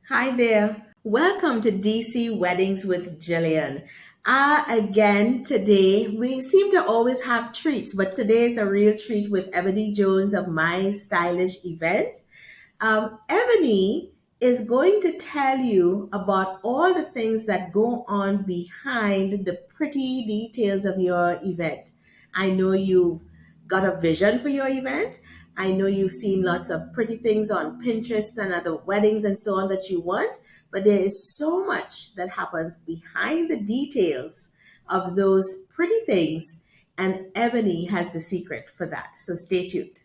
Hi there. Welcome to DC Weddings with Jillian. Again, today we seem to always have treats, but today is a real treat with Ebony Jones of My Stylish Event. Ebony is going to tell you about all the things that go on behind the pretty details of your event. I know you've got a vision for your event. I know you've seen lots of pretty things on Pinterest and other weddings and so on that you want, but there is so much that happens behind the details of those pretty things, and Ebony has the secret for that. So stay tuned.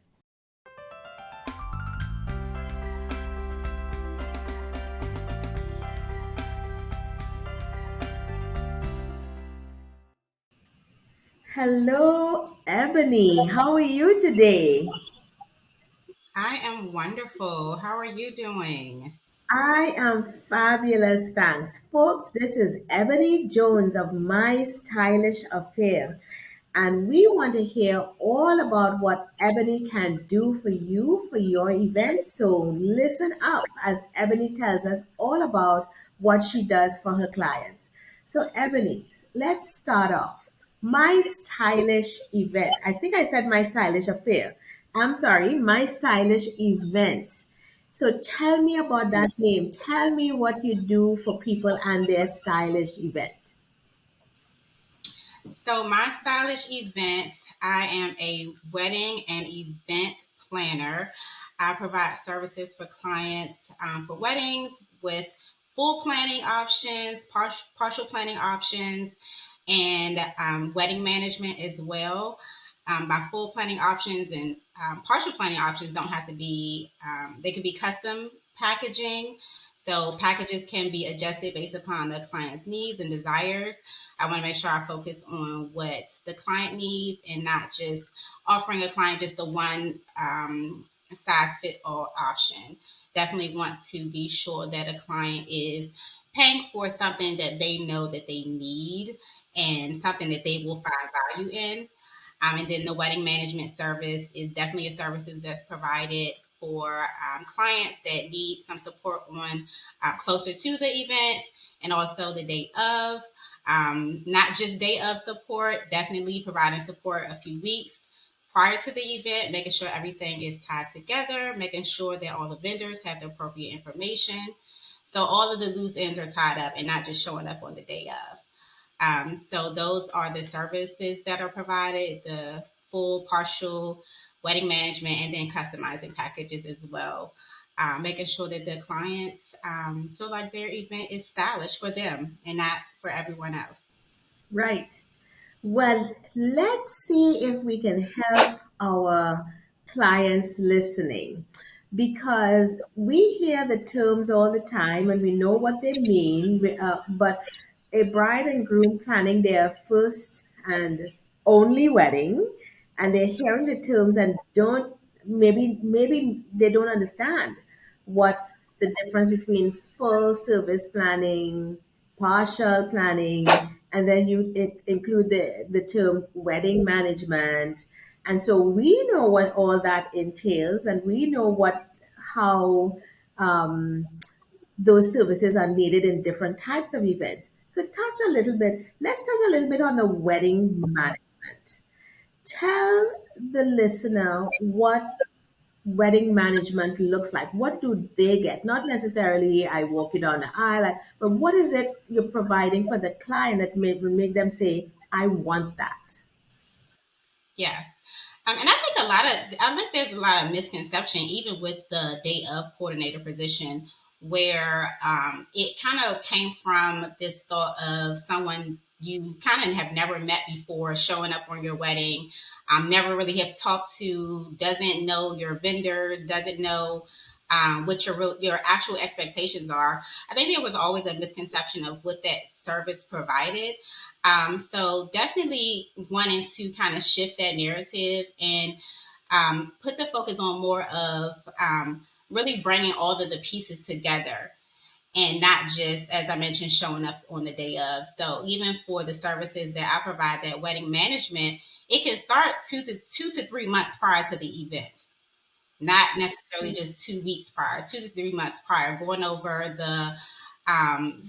Hello, Ebony. How are you today? I am wonderful. How are you doing? I am fabulous, thanks. Folks, this is Ebony Jones of My Stylish Affair, and we want to hear all about what Ebony can do for you for your event. So listen up as Ebony tells us all about what she does for her clients. So, Ebony, let's start off. My stylish event. I think I said my stylish affair. I'm sorry, my stylish event. So tell me about that name. Tell me what you do for people and their stylish event. So, my stylish events, I am a wedding and event planner. I provide services for clients for weddings with full planning options, partial planning options, and wedding management as well. My full planning options and partial planning options don't have to be, they can be custom packaging. So packages can be adjusted based upon the client's needs and desires. I want to make sure I focus on what the client needs and not just offering a client just the one size fit all option. Definitely want to be sure that a client is paying for something that they know that they need and something that they will find value in. And then the wedding management service is definitely a service that's provided for clients that need some support on closer to the event and also the day of. Not just day of support, definitely providing support a few weeks prior to the event, making sure everything is tied together, making sure that all the vendors have the appropriate information. So all of the loose ends are tied up and not just showing up on the day of. So those are the services that are provided, the full, partial wedding management, and then customizing packages as well. Making sure that the clients feel like their event is stylish for them and not for everyone else. Right. Well, let's see if we can help our clients listening because we hear the terms all the time and we know what they mean. But a bride and groom planning their first and only wedding, and they're hearing the terms and don't maybe they don't understand what the difference between full service planning, partial planning, and then include the term wedding management. And so we know what all that entails, and we know how um, those services are needed in different types of events. So let's touch a little bit on the wedding management. Tell the listener what wedding management looks like. What do they get? Not necessarily I walk you down the aisle, but what is it you're providing for the client that will make them say, I want that? Yes. And I think there's a lot of misconception, even with the day of coordinator position, where it kind of came from this thought of someone you kind of have never met before showing up on your wedding, never really have talked to, doesn't know your vendors, doesn't know what your actual expectations are. I think there was always a misconception of what that service provided. So definitely wanting to kind of shift that narrative and put the focus on more of really bringing all of the pieces together and not just, as I mentioned, showing up on the day of. So even for the services that I provide, that wedding management, it can start 2 to 3 months prior to the event. not necessarily just 2 weeks prior, 2 to 3 months prior, going over the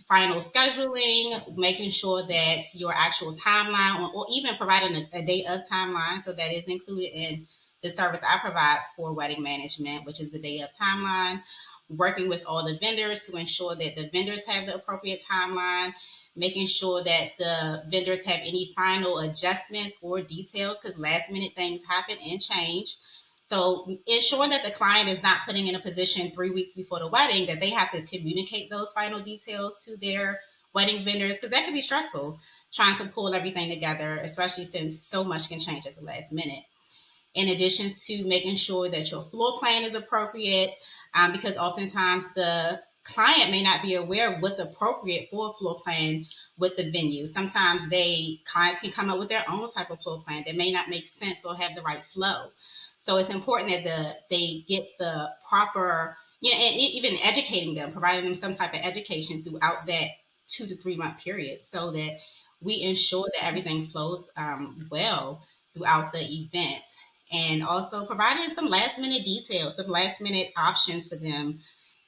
final scheduling, making sure that your actual timeline, or even providing a day of timeline. So that is included in the service I provide for wedding management, which is the day of timeline, working with all the vendors to ensure that the vendors have the appropriate timeline, making sure that the vendors have any final adjustments or details because last minute things happen and change. So ensuring that the client is not putting in a position 3 weeks before the wedding that they have to communicate those final details to their wedding vendors because that can be stressful trying to pull everything together, especially since so much can change at the last minute. In addition to making sure that your floor plan is appropriate, because oftentimes the client may not be aware of what's appropriate for a floor plan with the venue. Sometimes clients can come up with their own type of floor plan that may not make sense or have the right flow. So it's important that they get the proper, and even educating them, providing them some type of education throughout that 2 to 3 month period, so that we ensure that everything flows well throughout the event, and also providing some last minute details, some last minute options for them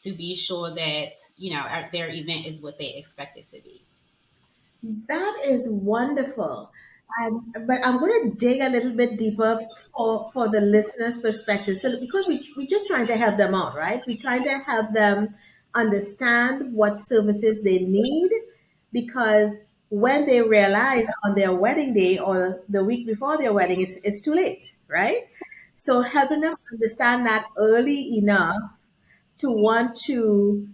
to be sure that their event is what they expect it to be. That is wonderful. But I'm going to dig a little bit deeper for the listeners' perspective. So, because we're just trying to help them out, right? We're trying to help them understand what services they need because when they realize on their wedding day or the week before their wedding, it's too late, right? So, helping them understand that early enough to want to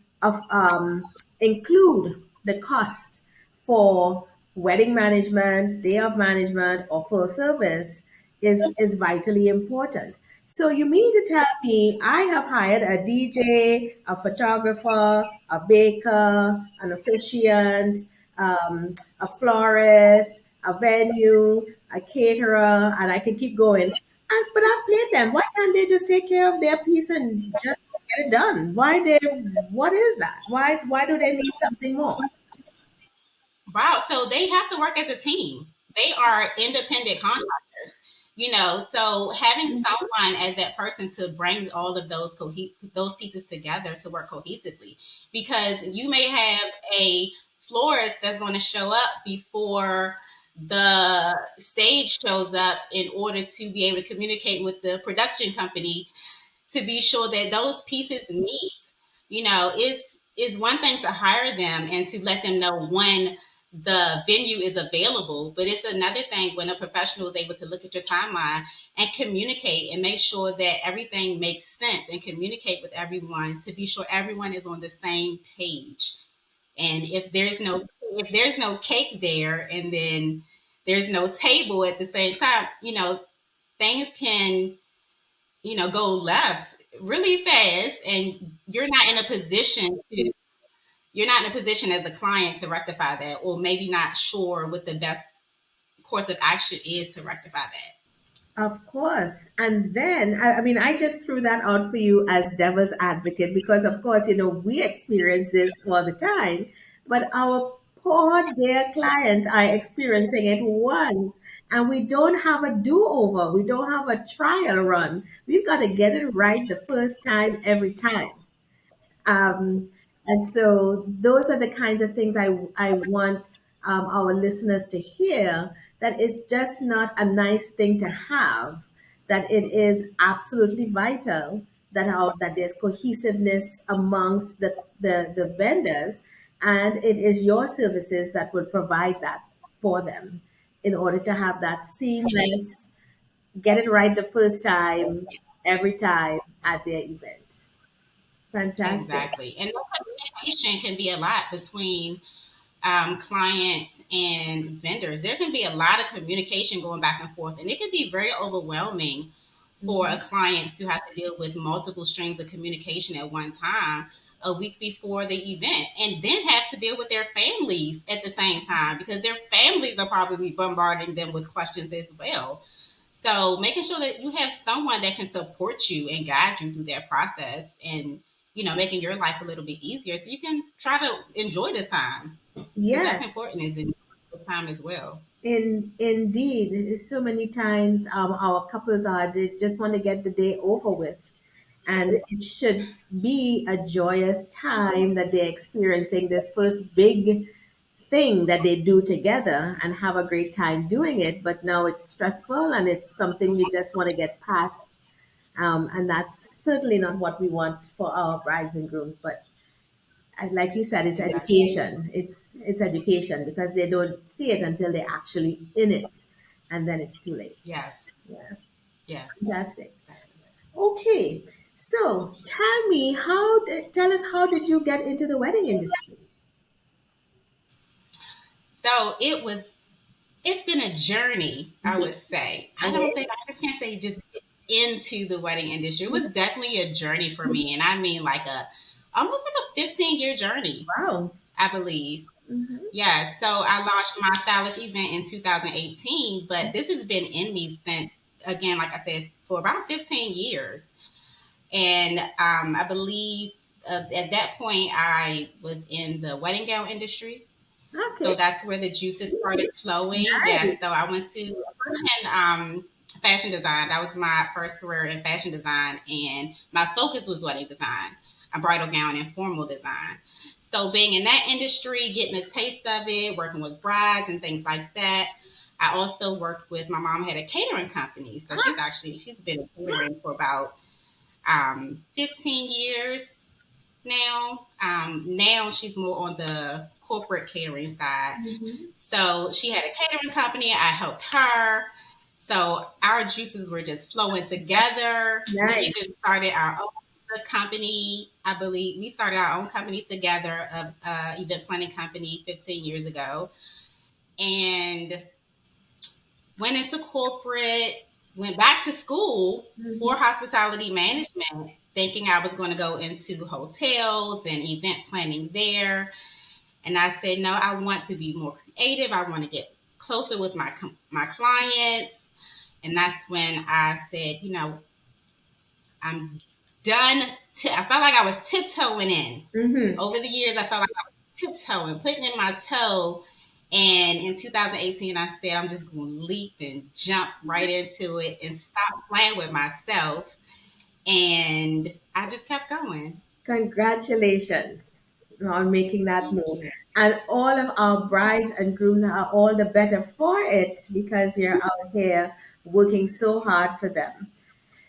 include the cost for wedding management, day of management, or full service is vitally important. So you mean to tell me I have hired a DJ, a photographer, a baker, an officiant, a florist, a venue, a caterer, and I can keep going. But I've paid them. Why can't they just take care of their piece and just get it done? What is that? Why do they need something more? Wow. So they have to work as a team. They are independent contractors, so having someone as that person to bring all of those pieces together to work cohesively, because you may have a florist that's going to show up before the stage shows up in order to be able to communicate with the production company to be sure that those pieces meet. Is one thing to hire them and to let them know when the venue is available, but it's another thing when a professional is able to look at your timeline and communicate and make sure that everything makes sense and communicate with everyone to be sure everyone is on the same page. And if there's no cake there and then there's no table at the same time, things can go left really fast, and you're not in a position as a client to rectify that, or maybe not sure what the best course of action is to rectify that. Of course. And then, I mean, I just threw that out for you as devil's advocate because, of course, we experience this all the time, but our poor dear clients are experiencing it once, and we don't have a do over. We don't have a trial run. We've got to get it right the first time, every time. Um, and so those are the kinds of things I want our listeners to hear, that it's just not a nice thing to have, that it is absolutely vital that there's cohesiveness amongst the vendors, and it is your services that will provide that for them in order to have that seamless, get it right the first time, every time at their event. Fantastic. Exactly. And the communication can be a lot between clients and vendors. There can be a lot of communication going back and forth, and it can be very overwhelming for a Mhm. client to have to deal with multiple streams of communication at one time a week before the event, and then have to deal with their families at the same time because their families are probably bombarding them with questions as well. So making sure that you have someone that can support you and guide you through that process, and making your life a little bit easier so you can try to enjoy this time, because that's Yes, important, is enjoy the time as well. indeed. So many times our couples are they just want to get the day over with, and it should be a joyous time that they're experiencing this first big thing that they do together and have a great time doing it. But now it's stressful and it's something we just want to get past. And that's certainly not what we want for our brides and grooms. But like you said, it's Exactly. education. It's education because they don't see it until they're actually in it, and then it's too late. Yes. Yeah, Yes. fantastic. Exactly. Okay, so tell me tell us how did you get into the wedding industry? So it's been a journey, I would say. I don't Okay. think I just can't say just into the wedding industry. It was definitely a journey for me, and I mean like a almost like a 15-year journey, Wow. I believe. Hmm. Yeah, so I launched my stylish event in 2018, but this has been in me since, again, like I said, for about 15 years. And I believe at that point I was in the wedding gown industry. So Okay. that's where the juices started flowing. Yes. Nice. So I went to fashion design. That was my first career in fashion design, and my focus was wedding design, a bridal gown, and formal design. So being in that industry, getting a taste of it, working with brides and things like that. I also worked with my mom had a catering company, so she's been catering for about 15 years now. Now she's more on the corporate catering side. Mhm. So she had a catering company. I helped her. So our juices were just flowing together. We Nice. even started our own company. I believe we started our own company together, of event planning company 15 years ago, and went into corporate. Went back to school for Mhm. hospitality management, thinking I was going to go into hotels and event planning there. And I said, no, I want to be more creative. I want to get closer with my clients. And that's when I said, I'm done. I felt like I was tiptoeing in. Mhm. Over the years, I felt like I was tiptoeing, putting in my toe. And in 2018, I said, I'm just going to leap and jump right into it and stop playing with myself. And I just kept going. Congratulations on making that Thank move. you. And all of our brides and grooms are all the better for it because you're out here working so hard for them.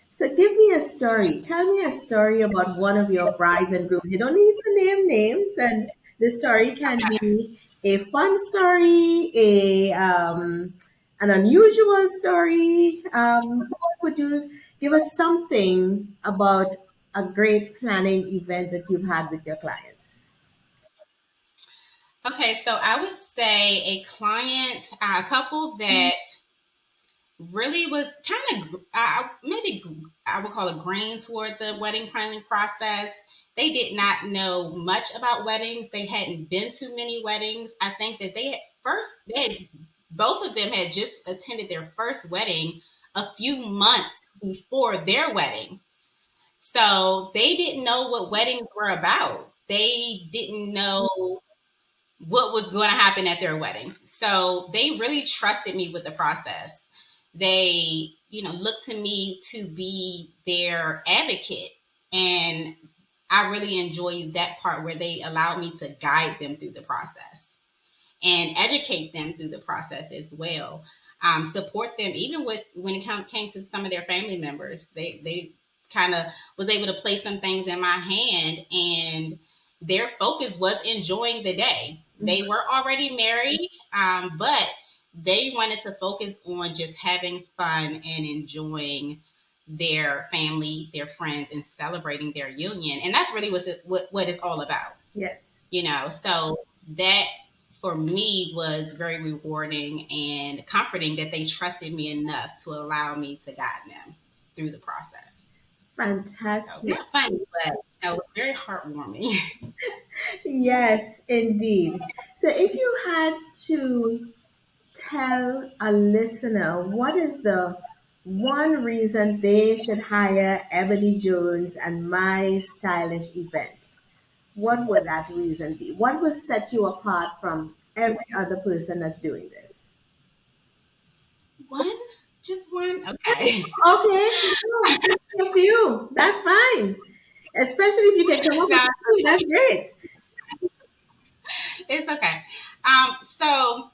So give me a story. Tell me a story about one of your brides and grooms. You don't need to name names, and the story can be a fun story, a an unusual story. What would you give us something about a great planning event that you've had with your clients? Okay, so I would say a client, a couple that really was kind of maybe I would call it green toward the wedding planning process. They did not know much about weddings. They hadn't been to many weddings. I think that both of them had just attended their first wedding a few months before their wedding. So they didn't know what weddings were about. They didn't know what was going to happen at their wedding. So they really trusted me with the process. They, looked to me to be their advocate. And I really enjoyed that part where they allowed me to guide them through the process and educate them through the process as well. Support them even with when it came to some of their family members. They kind of was able to place some things in my hand, and their focus was enjoying the day. They were already married, but they wanted to focus on just having fun and enjoying their family, their friends, and celebrating their union. And that's really what it's all about, Yes. so that for me was very rewarding and comforting that they trusted me enough to allow me to guide them through the process. So Fantastic. not funny, but it was very heartwarming. Yes, indeed. So if you had to tell a listener what is the one reason they should hire Ebony Jones and my stylish event, what would that reason be? What will set you apart from every other person that's doing this? One. Just one? Okay. Okay, no, just a few. That's fine. Especially if you can come up with No, two, that's great. it's okay. So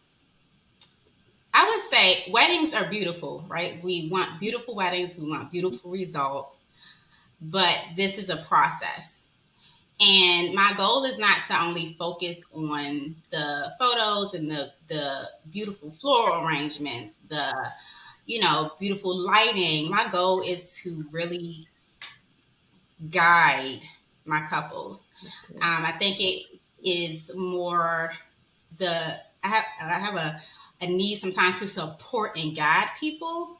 I would say weddings are beautiful, right? We want beautiful weddings, we want beautiful results, but this is a process. And my goal is not to only focus on the photos and the beautiful floral arrangements, the beautiful lighting. My goal is to really guide my couples. I think it is more I have a need sometimes to support and guide people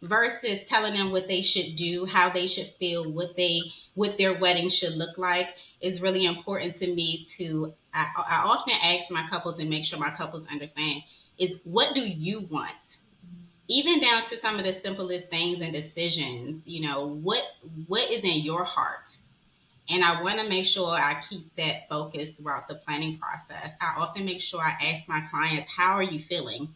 versus telling them what they should do, how they should feel, what their wedding should look like is really important to me. I often ask my couples and make sure my couples understand is what do you want, even down to some of the simplest things and decisions. What is in your heart, and I want to make sure I keep that focus throughout the planning process. I often make sure I ask my clients, how are you feeling?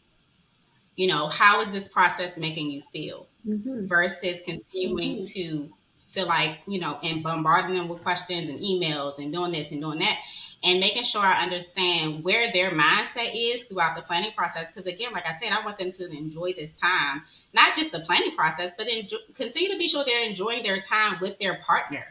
How is this process making you feel? Mm-hmm. Versus continuing to feel like, and bombarding them with questions and emails and doing this and doing that. And making sure I understand where their mindset is throughout the planning process. Because again, like I said, I want them to enjoy this time, not just the planning process, but continue to be sure they're enjoying their time with their partner,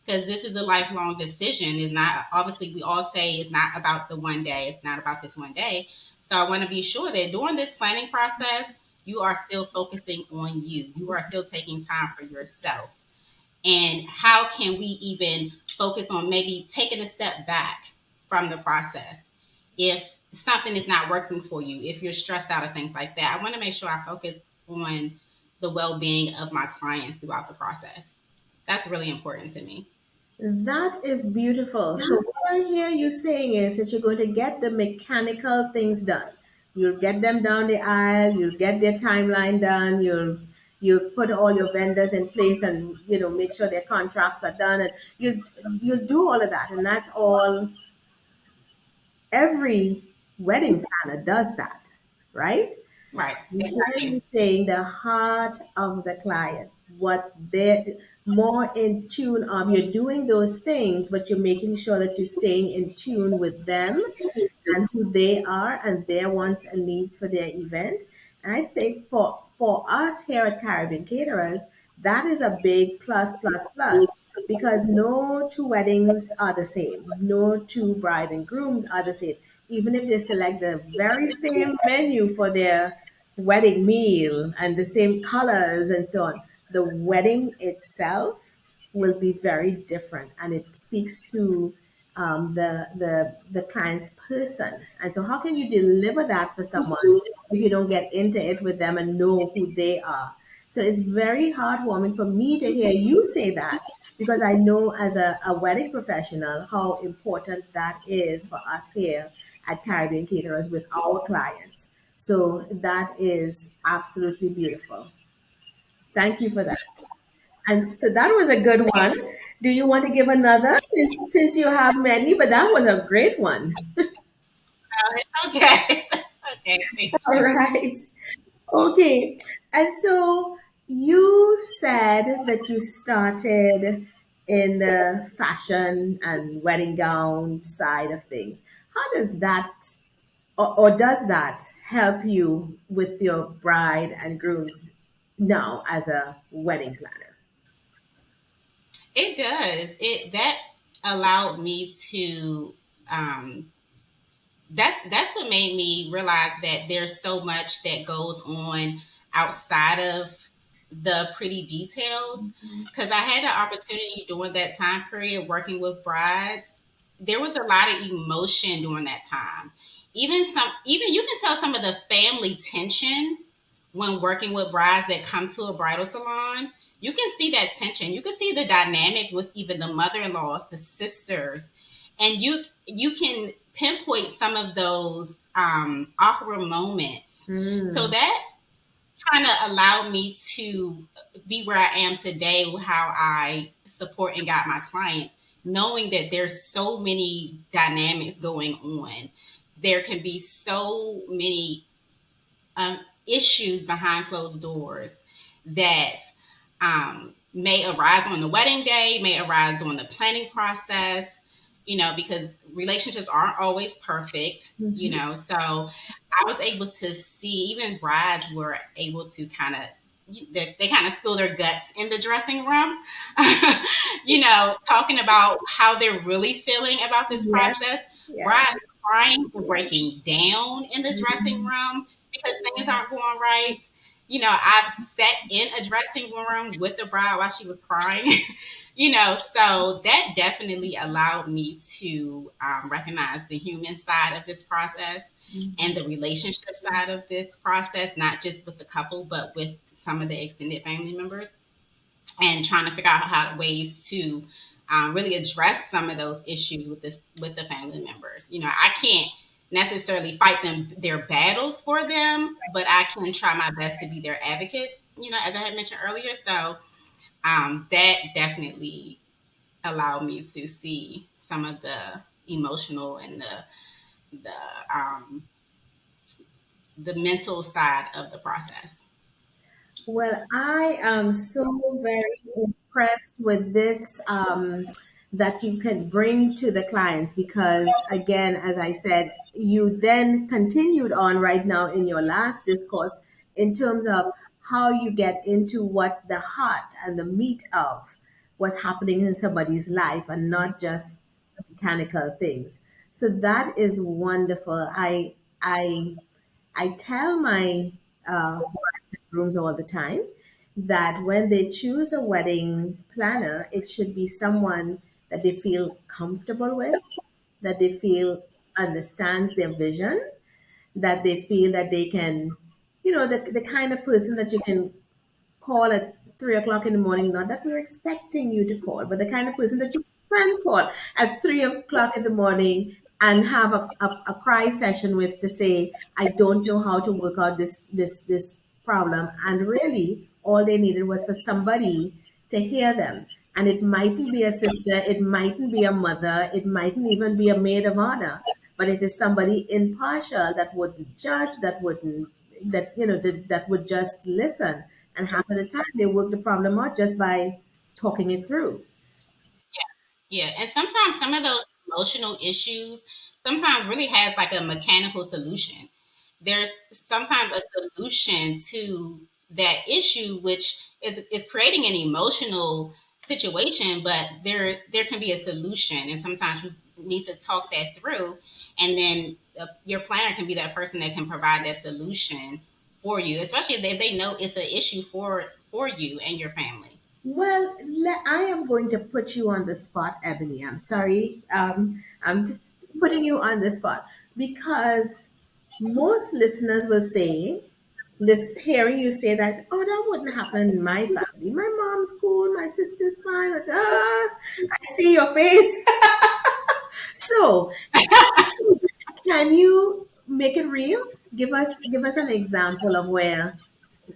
because this is a lifelong decision. Is not, obviously, we all say it's not about the one day, it's not about this one day. So I want to be sure that during this planning process you are still focusing on you are still taking time for yourself. And how can we even focus on maybe taking a step back from the process if something is not working for you, if you're stressed out or things like that. I want to make sure I focus on the well-being of my clients throughout the process. That's really important to me. That is beautiful. So what I hear you saying is that you're going to get the mechanical things done. You'll get them down the aisle, you'll get their timeline done, you'll put all your vendors in place and make sure their contracts are done, and you'll do all of that. And that's all. Every wedding planner does that, right? Right. You hear you saying the heart of the client, what they're more in tune of. You're doing those things, but you're making sure that you're staying in tune with them and who they are and their wants and needs for their event. And I think for us here at Caribbean Caterers, that is a big plus plus plus, because no two weddings are the same. No two bride and grooms are the same. Even if they select the very same menu for their wedding meal and the same colors and so on, the wedding itself will be very different, and it speaks to the client's person. And so, how can you deliver that for someone if you don't get into it with them and know who they are? So it's very heartwarming for me to hear you say that, because I know as a wedding professional how important that is for us here at Caribbean Caterers with our clients. So that is absolutely beautiful. Thank you for that. And so that was a good one. Do you want to give another, since you have many, but that was a great one. Okay. Okay. Thank All you. right. Okay. And so you said that you started in the fashion and wedding gown side of things. How does that, or does that help you with your bride and grooms now as a wedding planner? It does. It that allowed me to that's what made me realize that there's so much that goes on outside of the pretty details, because I had the opportunity during that time period working with brides. There was a lot of emotion during that time. Even you can tell some of the family tension when working with brides that come to a bridal salon. You can see that tension. You can see the dynamic with even the mother-in-laws, the sisters, and you can pinpoint some of those awkward moments. So Mm. that kind of allowed me to be where I am today, how I support and guide my clients, knowing that there's so many dynamics going on. There can be so many issues behind closed doors that may arise on the wedding day, may arise during the planning process, because relationships aren't always perfect, Mhm. So I was able to see even brides were able to kind of they kind of spill their guts in the dressing room, talking about how they're really feeling about this Yes, process. Brides yes. crying and breaking down in the dressing room because things aren't going right. I've sat in a dressing room with the bride while she was crying, so that definitely allowed me to recognize the human side of this process and the relationship side of this process, not just with the couple, but with some of the extended family members, and trying to figure out how ways to really address some of those issues with the family members. I can't necessarily fight their battles for them, but I can try my best to be their advocate. As I had mentioned earlier, so that definitely allowed me to see some of the emotional and um, the mental side of the process. Well, I am so very impressed with this that you can bring to the clients because, again, as I said, you then continued on right now in your last discourse in terms of how you get into what the heart and the meat of what's happening in somebody's life and not just mechanical things. So that is wonderful. I I tell my grooms all the time that when they choose a wedding planner, it should be someone that they feel comfortable with, that they feel understands their vision, that they feel that they can, the kind of person that you can call at 3 o'clock in the morning. Not that we're expecting you to call, but the kind of person that you can call at 3 o'clock in the morning and have a cry session with to say, I don't know how to work out this problem. And really, all they needed was for somebody to hear them. And it mightn't be a sister, it mightn't be a mother, it mightn't even be a maid of honor, but it is somebody impartial that wouldn't judge, that would just listen, and half of the time they work the problem out just by talking it through. Yeah, and sometimes some of those emotional issues sometimes really has like a mechanical solution. There's sometimes a solution to that issue, which is creating an emotional situation, but there can be a solution, and sometimes you need to talk that through, and then your planner can be that person that can provide that solution for you, especially if they know it's an issue for you and your family. Well, I am going to put you on the spot, Ebony. I'm sorry. Putting you on the spot because most listeners will say, this hearing you say that, oh, that wouldn't happen in my family. My mom's cool, my sister's fine. But, I see your face. So, can you make it real? Give us an example of where.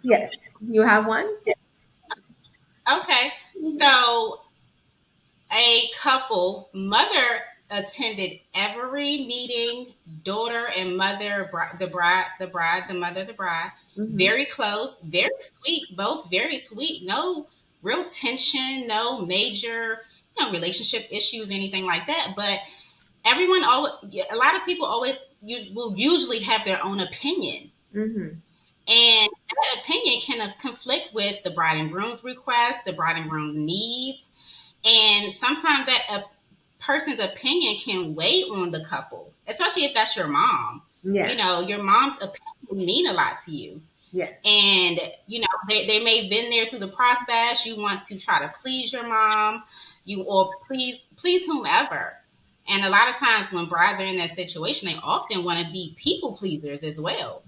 Yes, you have one. Okay, so a couple mother attended every meeting, daughter and mother, the mother, the bride, Mm-hmm. very close, very sweet, both very sweet, no real tension, no major relationship issues, anything like that. But everyone always, a lot of people always, you will usually have their own opinion, Mm-hmm. and that opinion can conflict with the bride and groom's request, the bride and groom's needs, and sometimes that a person's opinion can weigh on the couple, especially if that's your mom. Yeah. Your mom's opinion mean a lot to you. Yes. And, they may have been there through the process. You want to try to please your mom, or please whomever. And a lot of times when brides are in that situation, they often want to be people pleasers as well.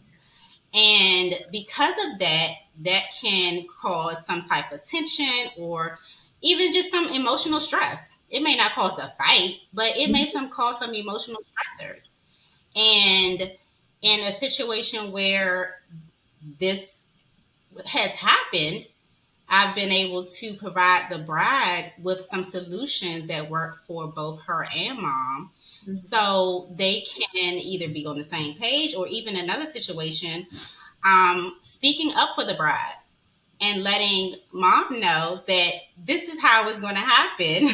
And because of that, that can cause some type of tension or even just some emotional stress. It may not cause a fight, but it may cause some emotional stressors. And in a situation where this has happened, I've been able to provide the bride with some solutions that work for both her and mom. Mhm. So they can either be on the same page, or even another situation, speaking up for the bride and letting mom know that this is how it's going to happen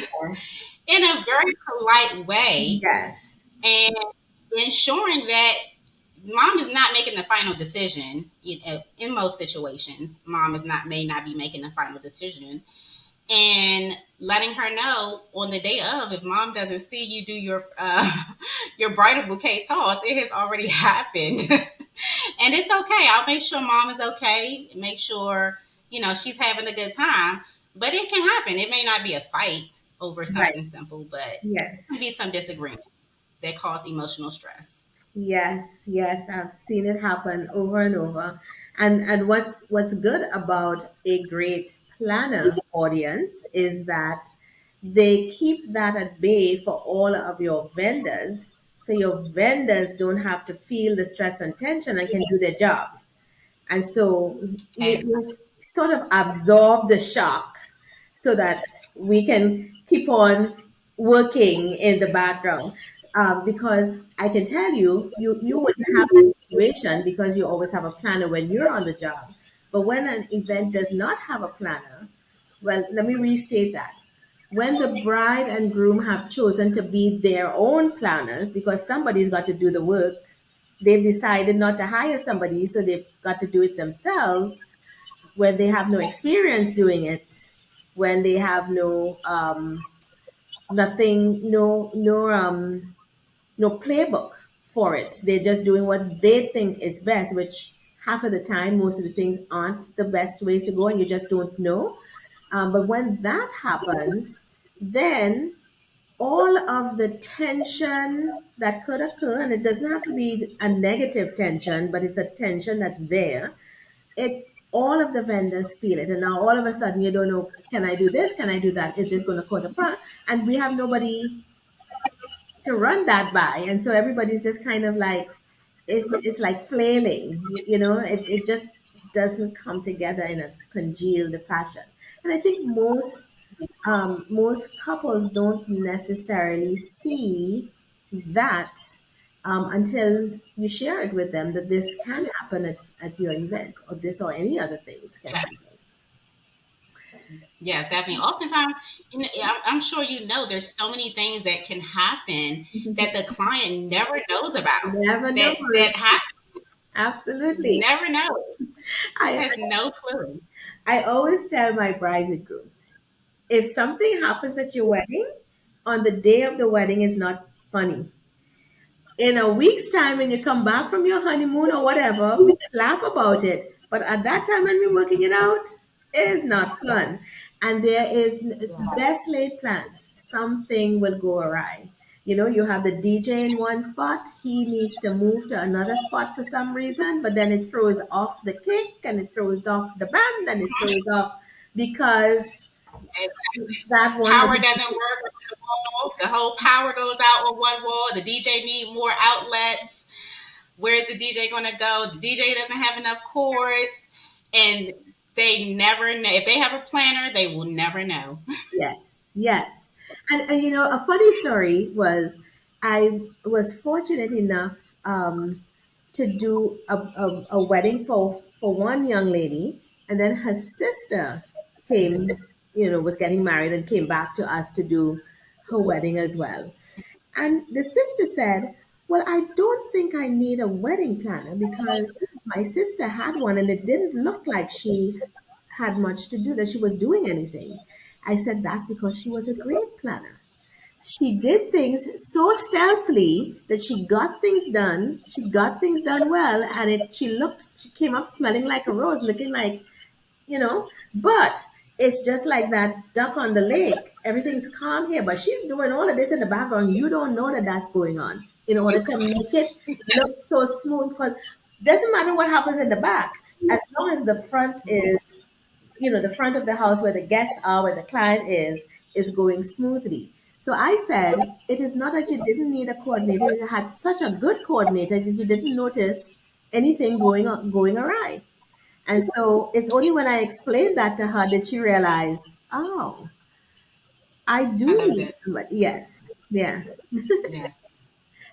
in a very polite way, Yes. and ensuring that mom is not making the final decision. You know, in most situations, mom is not may not be making the final decision, and letting her know on the day of, if mom doesn't see you do your your bridal bouquet toss, it has already happened. And it's okay. I'll make sure mom is okay, make sure she's having a good time. But it can happen. It may not be a fight over Right. something simple, but Yes. it can be some disagreement that cause emotional stress. Yes, yes, I've seen it happen over and over. And what's good about a great planner audience is that they keep that at bay for all of your vendors. So your vendors don't have to feel the stress and tension and can do their job. And so And you sort of absorb the shock so that we can keep on working in the background. Because I can tell you, you wouldn't have that situation because you always have a planner when you're on the job. But when an event does not have a planner, well, let me restate that. When the bride and groom have chosen to be their own planners because somebody's got to do the work, they've decided not to hire somebody, so they've got to do it themselves when they have no experience doing it, when they have no nothing, no playbook for it. They're just doing what they think is best, which half of the time, most of the things aren't the best ways to go, and you just don't know. But when that happens, then all of the tension that could occur, and it doesn't have to be a negative tension, but it's a tension that's there. It all of the vendors feel it, and now all of a sudden you don't know, can I do this? Can I do that? Is this going to cause a problem? And we have nobody to run that by, and so everybody's just kind of like it's like flailing. It just doesn't come together in a congealed fashion. And I think most couples don't necessarily see that until you share it with them that this can happen at your event, or this or any other things can yes, happen. yeah, definitely. Oftentimes, I'm sure there's so many things that can happen that the client never knows about. Never That knows. happen, Absolutely. never knows, I, has no clue. I always tell my brides and grooms, if something happens at your wedding, on the day of the wedding is not funny. In a week's time, when you come back from your honeymoon or whatever, we can laugh about it. But at that time when we're working it out, it is not fun. And there is Yeah. best laid plans. Something will go awry. You have the DJ in one spot, he needs to move to another spot for some reason, but then it throws off the kick and it throws off the band and it throws off because Exactly. that one Power doesn't. doesn't work on the wall. The whole power goes out on one wall. The DJ need more outlets. Where's the DJ going to go? The DJ doesn't have enough chords, and they never know. If they have a planner, they will never know. Yes, yes. And a funny story was I was fortunate enough to do a wedding for one young lady, and then her sister came, was getting married and came back to us to do her wedding as well. And the sister said, well, I don't think I need a wedding planner because my sister had one and it didn't look like she had much to do, that she was doing anything. I said, that's because she was a great planner. She did things so stealthily that she got things done. She got things done well, and she came up smelling like a rose, looking like, but it's just like that duck on the lake. Everything's calm here, but she's doing all of this in the background. You don't know that that's going on in order to make it look so smooth, because doesn't matter what happens in the back, as long as the front is, the front of the house where the guests are, where the client is going smoothly. So I said, it is not that you didn't need a coordinator. You had such a good coordinator that you didn't notice anything going awry. And so it's only when I explained that to her did she realize, oh, I I do love need it. somebody. Yes. Yeah. Yeah.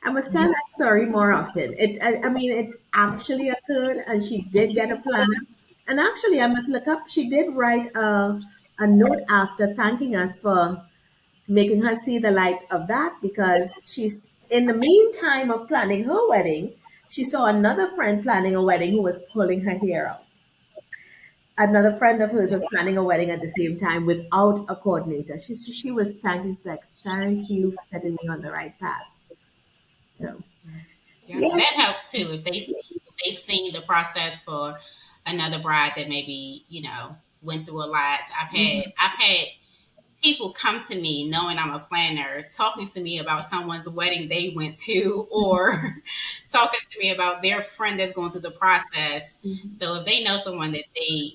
I must tell that story more often. I mean, it actually occurred, and she did get a planner. And actually, I must look up. She did write a note after thanking us for making her see the light of that, because she's in the meantime of planning her wedding, she saw another friend planning a wedding who was pulling her hair out. Another friend of hers was planning a wedding at the same time without a coordinator. She was thanking, she's like, thank you for setting me on the right path. So Yeah, yes. that helps too. If they've seen the process for another bride that maybe went through a lot. I've had people come to me knowing I'm a planner, talking to me about someone's wedding they went to, or talking to me about their friend that's going through the process. Mhm. So if they know someone that is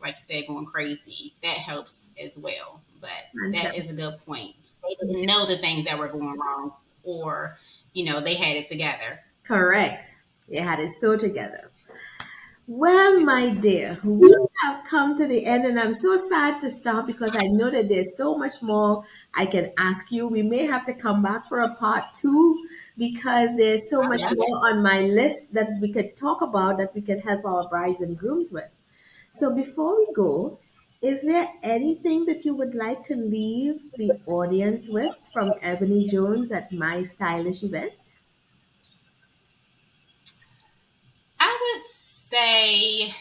like you said, going crazy, that helps as well. But that is Fantastic. a good point. They didn't know the things that were going wrong, or they had it together. Correct. They had it so together. Well, my dear, we have come to the end, and I'm so sad to stop because I know that there's so much more I can ask you. We may have to come back for a part two because there's so I much love it. more on my list that we could talk about, that we could help our brides and grooms with. So before we go, is there anything that you would like to leave the audience with from Ebony Jones at My Stylish Event? I would say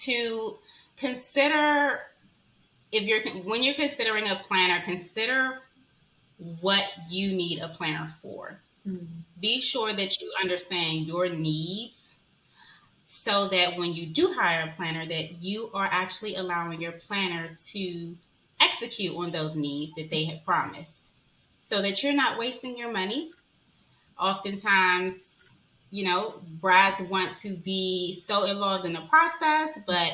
to consider, if you're when you're considering a planner, consider what you need a planner for. Mm. Be sure that you understand your needs, so that when you do hire a planner, that you are actually allowing your planner to execute on those needs that they have promised, so that you're not wasting your money. Oftentimes, brides want to be so involved in the process, but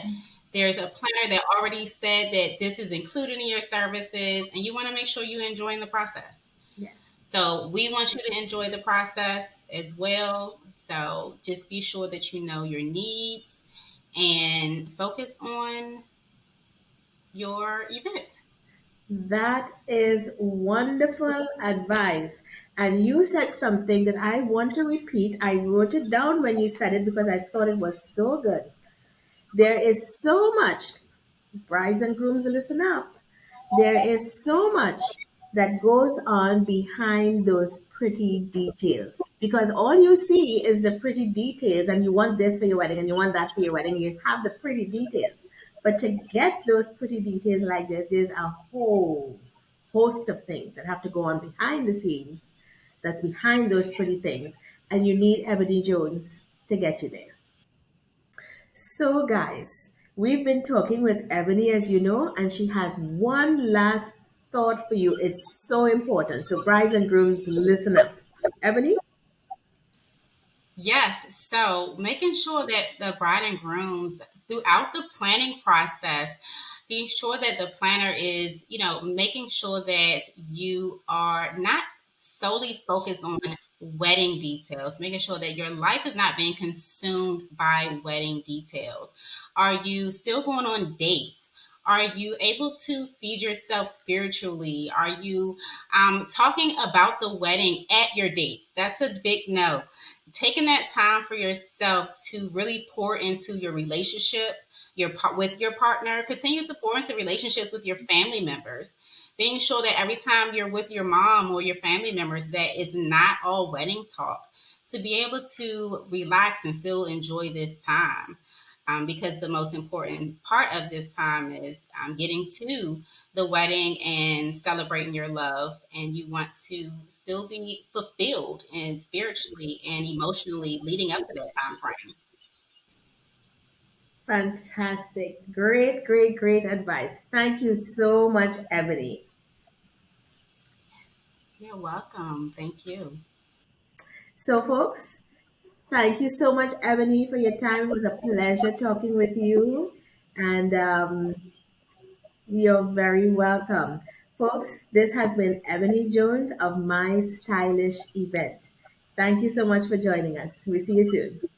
there's a planner that already said that this is included in your services, and you want to make sure you're enjoying the process. Yes. So we want you to enjoy the process as well. So just be sure that you know your needs and focus on your event. That is wonderful advice. And you said something that I want to repeat. I wrote it down when you said it because I thought it was so good. There is so much, brides and grooms, listen up. There is so much that goes on behind those pretty details, because all you see is the pretty details, and you want this for your wedding and you want that for your wedding. You have the pretty details. But to get those pretty details like this, there's a whole host of things that have to go on behind the scenes, that's behind those pretty things. And you need Ebony Jones to get you there. So, guys, we've been talking with Ebony, as you know, and she has one last thought for you. It's so important. So, brides and grooms, listen up. Ebony? Yes. So making sure that the bride and grooms throughout the planning process, being sure that the planner is, making sure that you are not solely focused on wedding details, making sure that your life is not being consumed by wedding details. Are you still going on dates? Are you able to feed yourself spiritually? Are you talking about the wedding at your dates? That's a big no. Taking that time for yourself to really pour into your relationship, with your partner, continue to pour into relationships with your family members. Being sure that every time you're with your mom or your family members, that is not all wedding talk. To be able to relax and still enjoy this time, because the most important part of this time is getting to the wedding and celebrating your love, and you want to still be fulfilled and spiritually and emotionally leading up to that time frame. Fantastic. Great, great, great advice. Thank you so much, Ebony. You're welcome. Thank you. So, folks, thank you so much, Ebony, for your time. It was a pleasure talking with you. And you're very welcome. Folks, this has been Ebony Jones of My Stylish Event. Thank you so much for joining us. We'll see you soon.